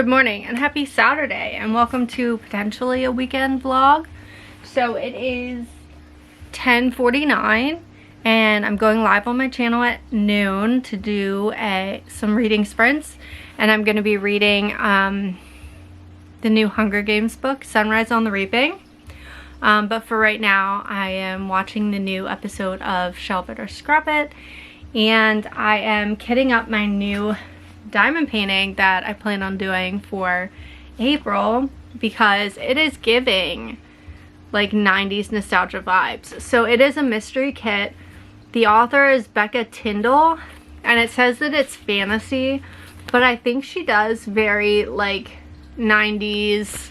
Good morning and happy Saturday and welcome to potentially a weekend vlog. So it is 10:49 and I'm going live on my channel at noon to do some reading sprints, and I'm going to be reading the new Hunger Games book, Sunrise on the Reaping. But for right now I am watching the new episode of Shelve It or Scrap It, and I am kitting up my new diamond painting that I plan on doing for April because it is giving like 90s nostalgia vibes. So it is a mystery kit. The author is Becca Tyndall and it says that it's fantasy, but I think she does very like 90s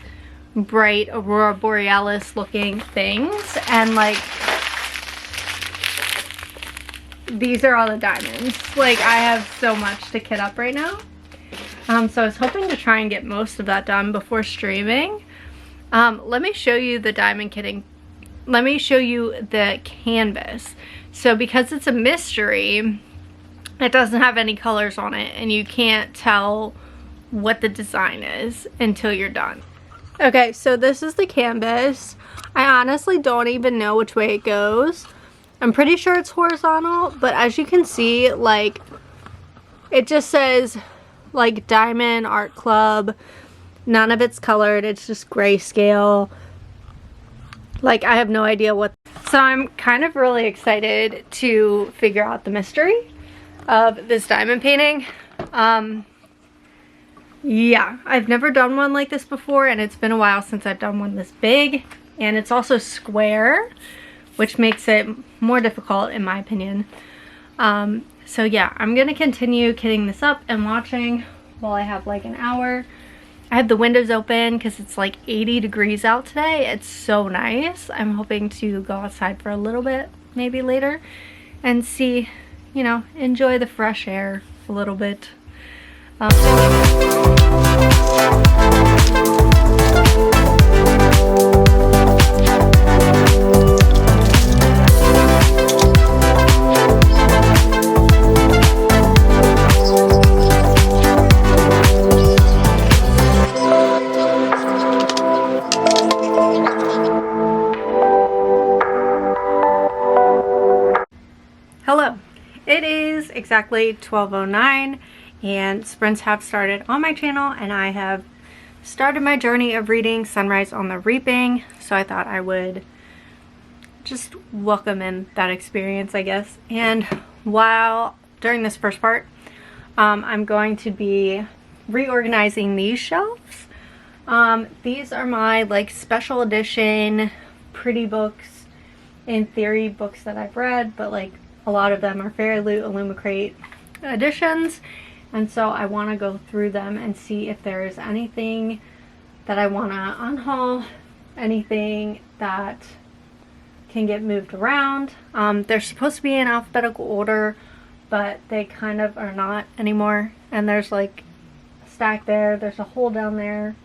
bright aurora borealis looking things, and like these are all the diamonds. Like, I have so much to kit up right now. So I was hoping to try and get most of that done before streaming. Let me show you the diamond kitting. Let me show you the canvas. So because it's a mystery, it doesn't have any colors on it and you can't tell what the design is until you're done. Okay, so this is the canvas. I honestly don't even know which way it goes. I'm pretty sure it's horizontal, but as you can see, like, it just says like Diamond Art Club. None of it's colored, it's just grayscale. Like, I have no idea what. So I'm kind of really excited to figure out the mystery of this diamond painting. Yeah, I've never done one like this before, and it's been a while since I've done one this big, and it's also square, which makes it more difficult in my opinion. So yeah, I'm gonna continue kitting this up and watching while I have like an hour. I have the windows open because it's like 80 degrees out today. It's so nice. I'm hoping to go outside for a little bit, maybe later, and see, you know, enjoy the fresh air a little bit. Hello, it is exactly 12:09 and sprints have started on my channel, and I have started my journey of reading Sunrise on the Reaping, so I thought I would just welcome in that experience, I guess. And while during this first part, I'm going to be reorganizing these shelves. These are my like special edition pretty books, in theory books that I've read, but like a lot of them are Fairy Loot Illumicrate editions, and so I want to go through them and see if there is anything that I want to unhaul, anything that can get moved around. They're supposed to be in alphabetical order, but they kind of are not anymore, and there's like a stack there, there's a hole down there,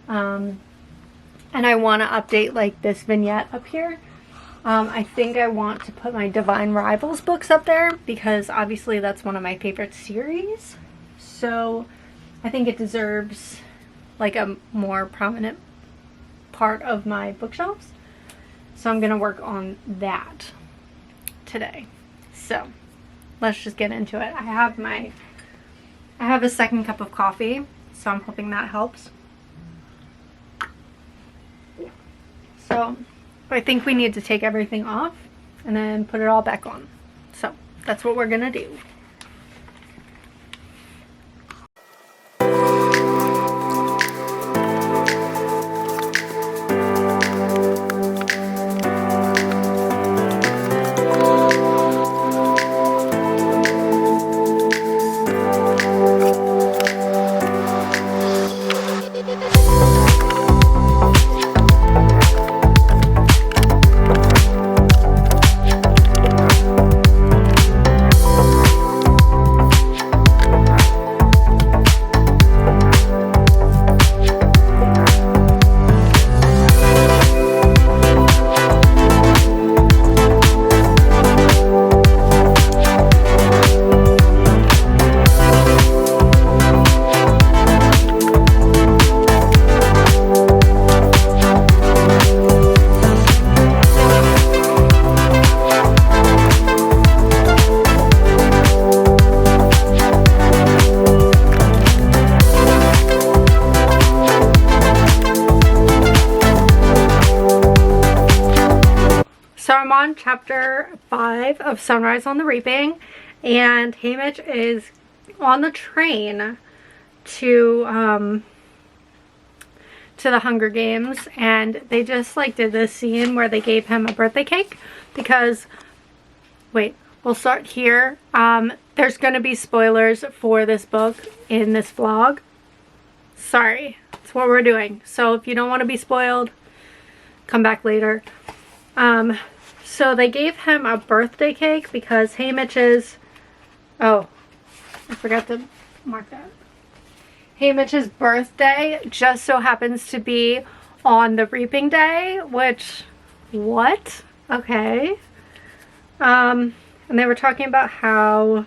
and I want to update like this vignette up here. I think I want to put my Divine Rivals books up there because obviously that's one of my favorite series. So I think it deserves like a more prominent part of my bookshelves. So I'm going to work on that today. So let's just get into it. I have a second cup of coffee, so I'm hoping that helps. So I think we need to take everything off and then put it all back on. So that's what we're gonna do. So I'm on chapter 5 of Sunrise on the Reaping, and Haymitch is on the train to the Hunger Games, and they just like did this scene where they gave him a birthday cake because, wait, we'll start here. There's gonna be spoilers for this book in this vlog. Sorry, that's what we're doing. So if you don't want to be spoiled, come back later. So they gave him a birthday cake because Haymitch's, oh, I forgot to mark that. Haymitch's birthday just so happens to be on the reaping day, which, what? Okay. And they were talking about how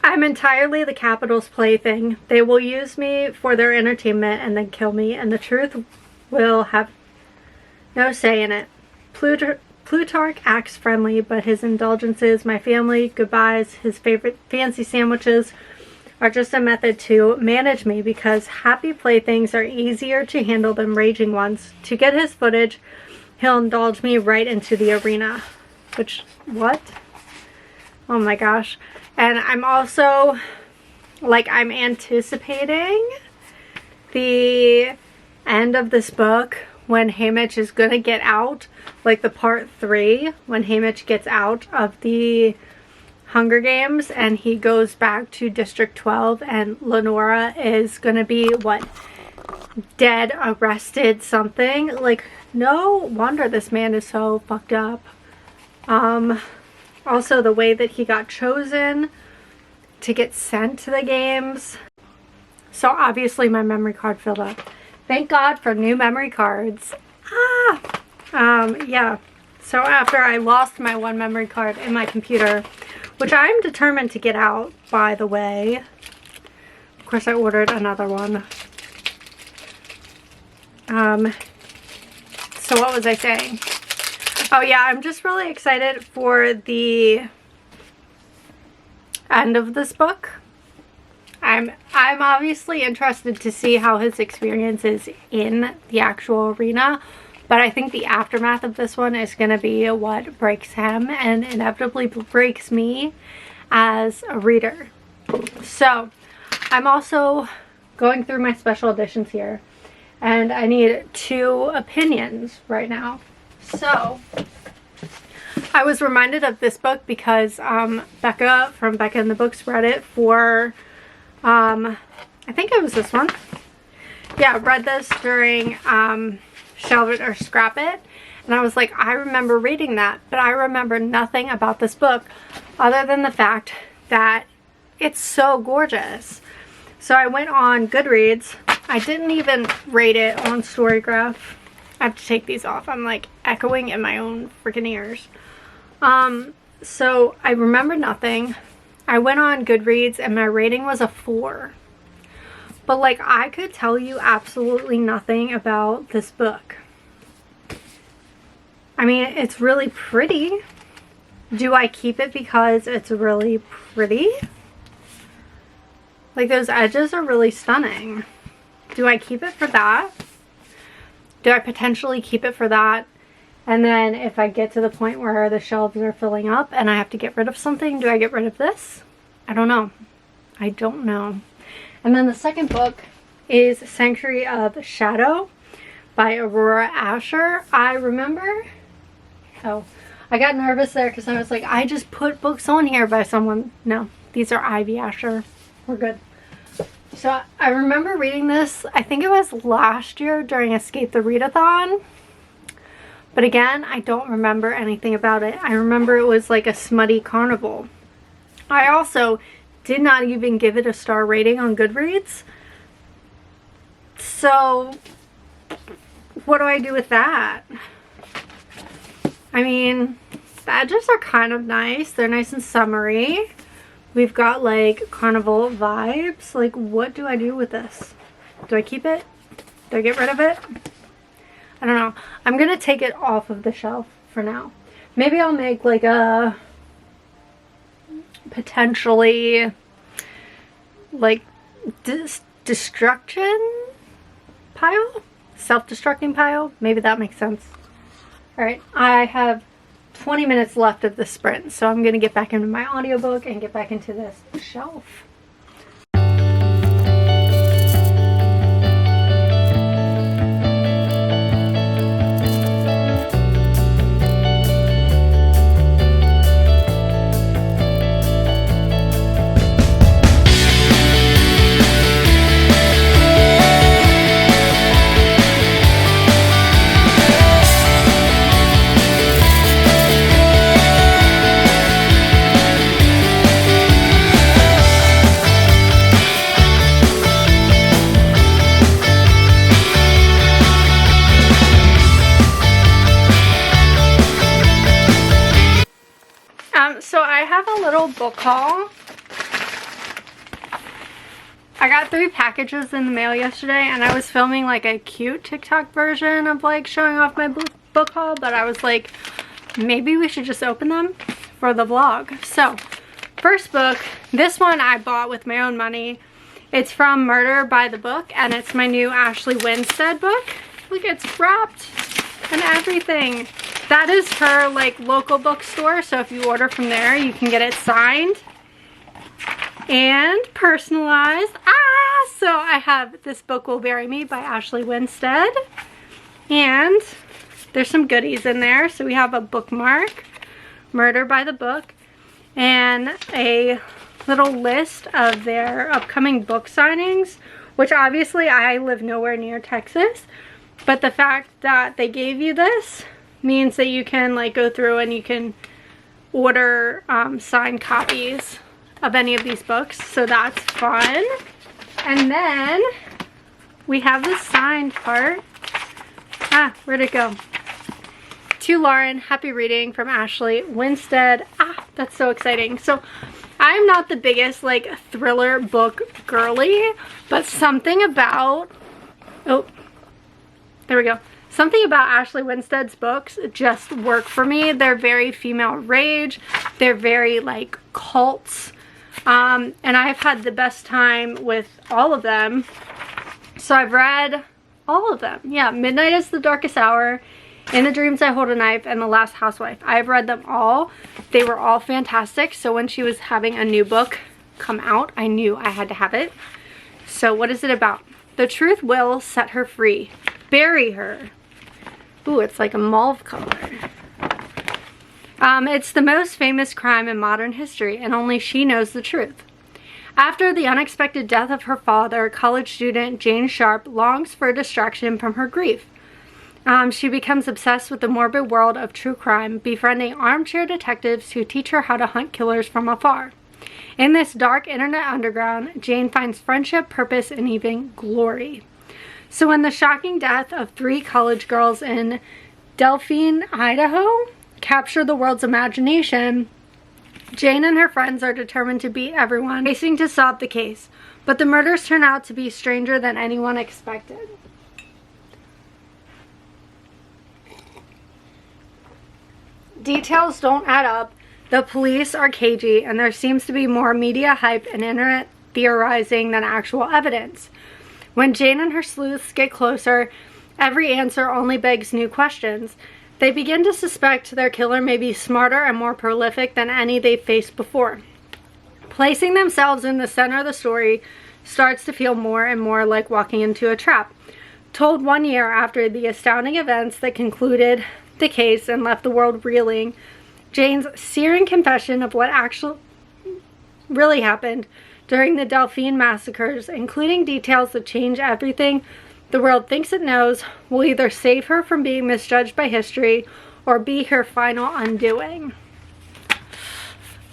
I'm entirely the Capitol's plaything. They will use me for their entertainment and then kill me, and the truth will have no say in it. Plutarch acts friendly, but his indulgences, my family, goodbyes, his favorite fancy sandwiches are just a method to manage me because happy playthings are easier to handle than raging ones. To get his footage, he'll indulge me right into the arena. Which, what? Oh my gosh. And I'm also, like, I'm anticipating the end of this book when Haymitch is gonna get out, like the part 3, when Haymitch gets out of the Hunger Games and he goes back to District 12 and Lenora is gonna be, what, dead, arrested, something. Like, no wonder this man is so fucked up. Also the way that he got chosen to get sent to the games. So obviously my memory card filled up. Thank God for new memory cards. Yeah. So after I lost my one memory card in my computer, which I'm determined to get out, by the way. Of course I ordered another one. So what was I saying? Oh yeah, I'm just really excited for the end of this book. I'm obviously interested to see how his experience is in the actual arena, but I think the aftermath of this one is going to be what breaks him and inevitably breaks me as a reader. So I'm also going through my special editions here, and I need 2 opinions right now. So I was reminded of this book because Becca from Becca and the Books read it for, I think it was this one. Yeah, read this during Shelve It or Scrap It. And I was like, I remember reading that, but I remember nothing about this book other than the fact that it's so gorgeous. So I went on Goodreads. I didn't even rate it on Storygraph. I have to take these off. I'm like echoing in my own freaking ears. So I remember nothing. I went on Goodreads and my rating was a 4. But like, I could tell you absolutely nothing about this book. I mean, it's really pretty. Do I keep it because it's really pretty? Like, those edges are really stunning. Do I keep it for that? Do I potentially keep it for that? And then if I get to the point where the shelves are filling up and I have to get rid of something, do I get rid of this? I don't know. I don't know. And then the second book is Sanctuary of Shadow by Aurora Asher. I remember, oh, I got nervous there because I was like, I just put books on here by someone. No, these are Ivy Asher. We're good. So I remember reading this, I think it was last year during Escape the Readathon. But again, I don't remember anything about it. I remember it was like a smutty carnival. I also did not even give it a star rating on Goodreads. So what do I do with that? I mean, the edges are kind of nice. They're nice and summery. We've got like carnival vibes. Like, what do I do with this? Do I keep it? Do I get rid of it? I don't know. I'm gonna take it off of the shelf for now. Maybe I'll make like a potentially like destruction pile? Self-destructing pile? Maybe that makes sense. Alright, I have 20 minutes left of the sprint, so I'm going to get back into my audiobook and get back into this shelf. So I have a little book haul. I got 3 packages in the mail yesterday, and I was filming like a cute TikTok version of like showing off my book haul, but I was like, maybe we should just open them for the vlog. So first book, this one I bought with my own money. It's from Murder by the Book, and it's my new Ashley Winstead book. Look, it's wrapped and everything. That is her like local bookstore, so if you order from there you can get it signed and personalized. So I have This Book Will Bury Me by Ashley Winstead, and there's some goodies in there. So we have a bookmark, Murder by the Book, and a little list of their upcoming book signings, which obviously I live nowhere near Texas, but the fact that they gave you this means that you can like go through and you can order signed copies of any of these books, so that's fun. And then we have the signed part. Where'd it go? To Lauren, happy reading from Ashley Winstead. That's so exciting. So I'm not the biggest like thriller book girly, but something about, there we go. Something about Ashley Winstead's books just work for me. They're very female rage. They're very like cults. And I've had the best time with all of them. So I've read all of them. Yeah, Midnight is the Darkest Hour, In the Dreams I Hold a Knife, and The Last Housewife. I've read them all. They were all fantastic. So when she was having a new book come out, I knew I had to have it. So what is it about? The truth will set her free. Bury her. Ooh, it's like a mauve color. It's the most famous crime in modern history, and only she knows the truth. After the unexpected death of her father, college student Jane Sharp longs for a distraction from her grief. She becomes obsessed with the morbid world of true crime, befriending armchair detectives who teach her how to hunt killers from afar. In this dark internet underground, Jane finds friendship, purpose, and even glory. So when the shocking death of 3 college girls in Delphine, Idaho, capture the world's imagination, Jane and her friends are determined to beat everyone, racing to solve the case. But the murders turn out to be stranger than anyone expected. Details don't add up, the police are cagey, and there seems to be more media hype and internet theorizing than actual evidence. When Jane and her sleuths get closer, every answer only begs new questions. They begin to suspect their killer may be smarter and more prolific than any they've faced before. Placing themselves in the center of the story starts to feel more and more like walking into a trap. Told 1 year after the astounding events that concluded the case and left the world reeling, Jane's searing confession of what actually really happened during the Delphine massacres, including details that change everything the world thinks it knows, will either save her from being misjudged by history or be her final undoing.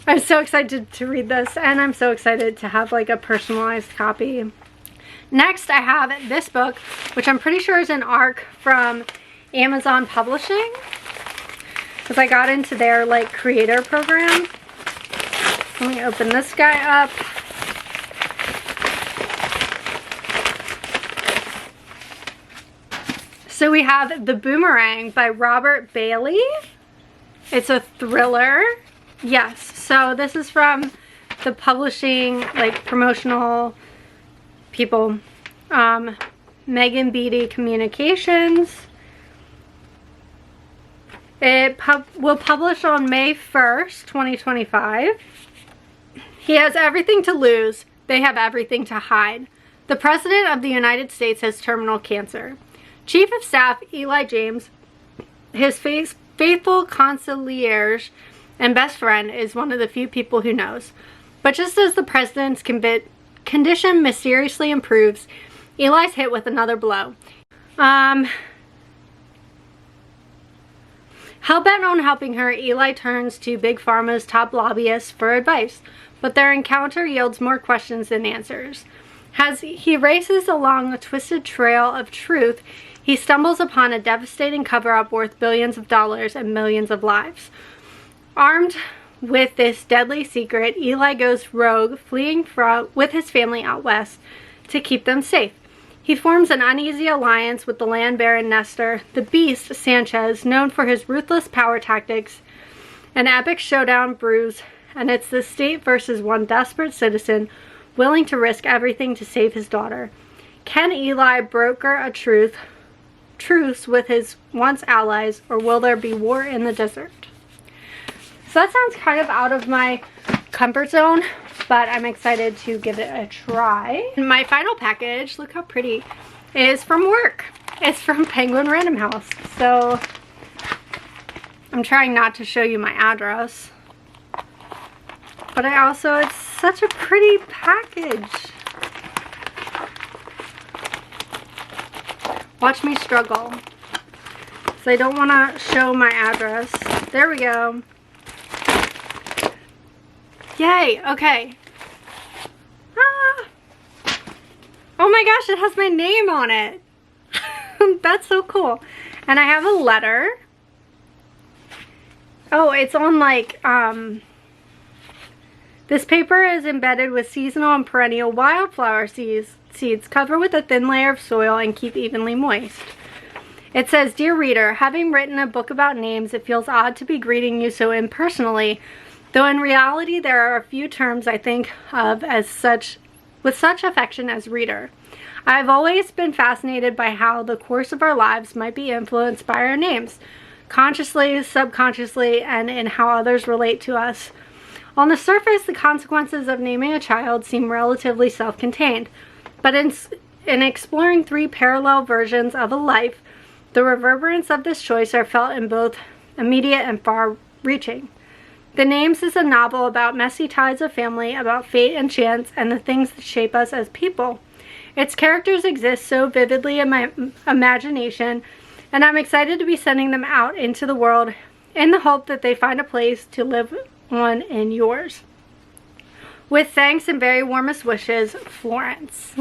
I'm so excited to read this, and I'm so excited to have like a personalized copy. Next, I have this book, which I'm pretty sure is an ARC from Amazon Publishing, because I got into their like creator program. Let me open this guy up. So we have The Boomerang by Robert Bailey. It's a thriller. Yes, so this is from the publishing, like, promotional people. Megan Beatty Communications. It will publish on May 1st, 2025. He has everything to lose. They have everything to hide. The President of the United States has terminal cancer. Chief of Staff Eli James, his faithful concierge and best friend, is one of the few people who knows. But just as the President's condition mysteriously improves, Eli's hit with another blow. Hell-bent on helping her, Eli turns to Big Pharma's top lobbyists for advice, but their encounter yields more questions than answers. As he races along a twisted trail of truth, he stumbles upon a devastating cover-up worth billions of dollars and millions of lives. Armed with this deadly secret, Eli goes rogue, fleeing with his family out west to keep them safe. He forms an uneasy alliance with the land baron Nestor, the Beast Sanchez, known for his ruthless power tactics. An epic showdown brews, and it's the state versus one desperate citizen willing to risk everything to save his daughter. Can Eli broker a truce with his once allies, or will there be war in the desert? So that sounds kind of out of my comfort zone, but I'm excited to give it a try. And my final package, look how pretty, is from work. It's from Penguin Random House. So I'm trying not to show you my address, but it's such a pretty package. Watch me struggle. So I don't want to show my address. There we go. Yay, okay. Ah. Oh my gosh, it has my name on it. That's so cool. And I have a letter. Oh, it's on like, this paper is embedded with seasonal and perennial wildflower seeds. Cover with a thin layer of soil and keep evenly moist. It says, "Dear reader, having written a book about names, it feels odd to be greeting you so impersonally. Though in reality, there are a few terms I think of as such, with such affection as reader. I've always been fascinated by how the course of our lives might be influenced by our names, consciously, subconsciously, and in how others relate to us. On the surface, the consequences of naming a child seem relatively self-contained, but in exploring three parallel versions of a life, the reverberance of this choice are felt in both immediate and far-reaching. The Names is a novel about messy ties of family, about fate and chance, and the things that shape us as people. Its characters exist so vividly in my imagination, and I'm excited to be sending them out into the world in the hope that they find a place to live on in yours. With thanks and very warmest wishes, Florence."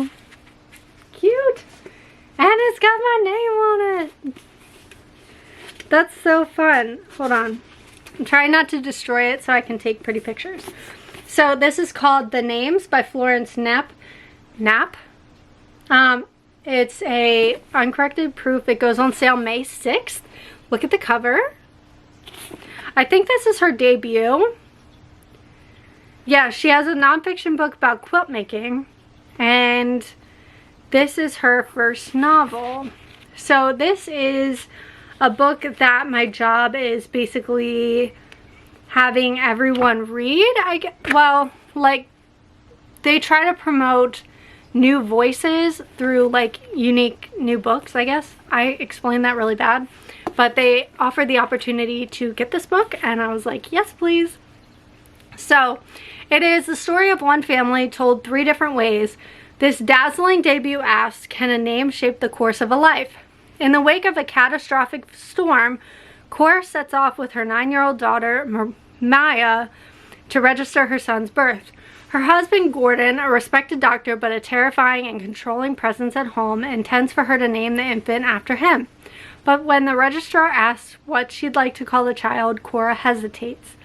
Cute! And it's got my name on it! That's so fun. Hold on. I'm trying not to destroy it so I can take pretty pictures. So this is called The Names by Florence Knapp. It's a uncorrected proof. It goes on sale May 6th. Look at the cover. I think this is her debut. Yeah, she has a nonfiction book about quilt making, and this is her first novel. So this is a book that my job is basically having everyone read. Well, like, they try to promote new voices through like unique new books, I guess. I explained that really bad, but they offered the opportunity to get this book, and I was like, yes please. So it is the story of one family told three different ways. This dazzling debut asks, can a name shape the course of a life? In the wake of a catastrophic storm, Cora sets off with her 9-year-old daughter, Maya, to register her son's birth. Her husband, Gordon, a respected doctor but a terrifying and controlling presence at home, intends for her to name the infant after him. But when the registrar asks what she'd like to call the child, Cora hesitates.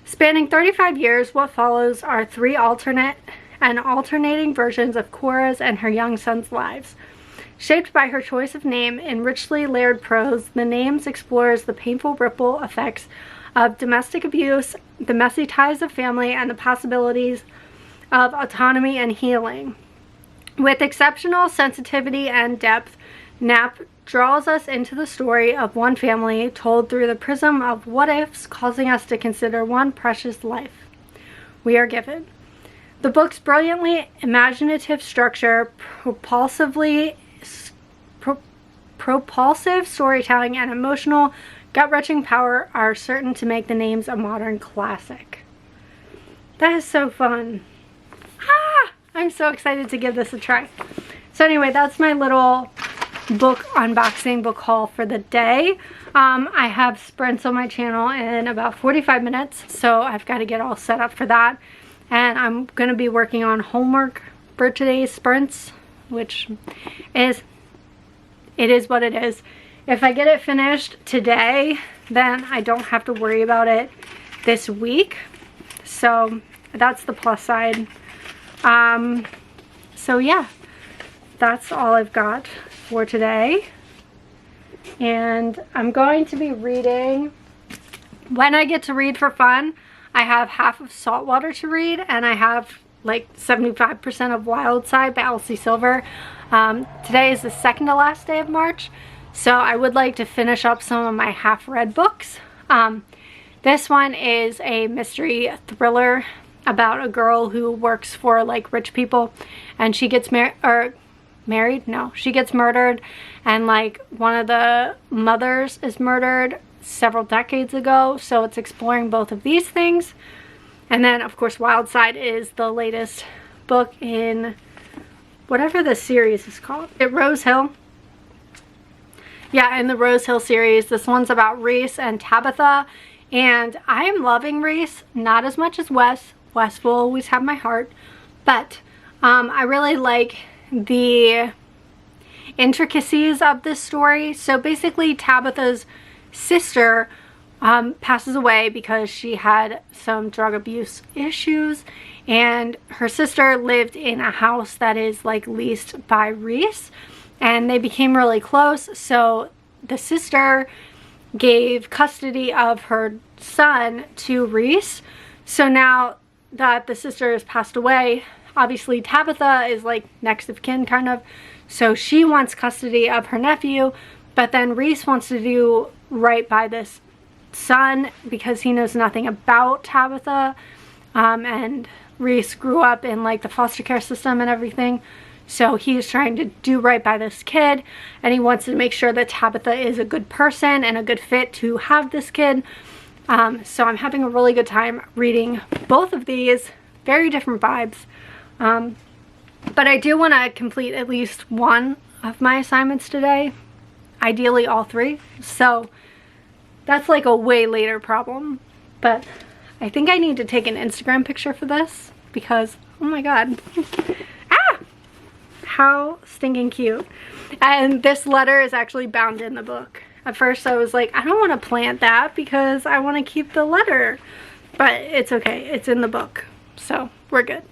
Spanning 35 years, what follows are three alternate and alternating versions of Cora's and her young son's lives. Shaped by her choice of name in richly layered prose, The Names explores the painful ripple effects of domestic abuse, the messy ties of family, and the possibilities of autonomy and healing. With exceptional sensitivity and depth, Knapp draws us into the story of one family told through the prism of what ifs, causing us to consider one precious life we are given. The book's brilliantly imaginative structure, propulsive storytelling, and emotional, gut-wrenching power are certain to make the names a modern classic. That is so fun. I'm so excited to give this a try. So anyway, that's my little book unboxing, book haul for the day. I have sprints on my channel in about 45 minutes, so I've got to get all set up for that. And I'm going to be working on homework for today's sprints, which is, it is what it is. If I get it finished today, then I don't have to worry about it this week. So that's the plus side. So yeah, that's all I've got for today. And I'm going to be reading, when I get to read for fun, I have half of Saltwater to read, and I have like 75% of Wild Side by Elsie Silver. Today is the second to last day of March, so I would like to finish up some of my half-read books. This one is a mystery thriller about a girl who works for like rich people, and she gets she gets murdered, and like one of the mothers is murdered several decades ago, so it's exploring both of these things. And then of course Wild Side is the latest book in whatever the series is called. Rose Hill. Yeah, in the Rose Hill series. This one's about Reese and Tabitha, and I am loving Reese, not as much as Wes. Wes will always have my heart, but I really like the intricacies of this story. So basically Tabitha's sister passes away because she had some drug abuse issues, and her sister lived in a house that is like leased by Reese, and they became really close. So the sister gave custody of her son to Reese. So now that the sister has passed away, obviously Tabitha is like next of kin kind of, so she wants custody of her nephew, but then Reese wants to do right by this son because he knows nothing about Tabitha, and Reese grew up in like the foster care system and everything, so he's trying to do right by this kid, and he wants to make sure that Tabitha is a good person and a good fit to have this kid. So I'm having a really good time reading both of these. Very different vibes, but I do want to complete at least one of my assignments today, ideally all three. So that's like a way later problem, but I think I need to take an Instagram picture for this because, oh my god, how stinking cute. And this letter is actually bound in the book. At first I was like, I don't want to plant that because I want to keep the letter, but it's okay, it's in the book, so we're good.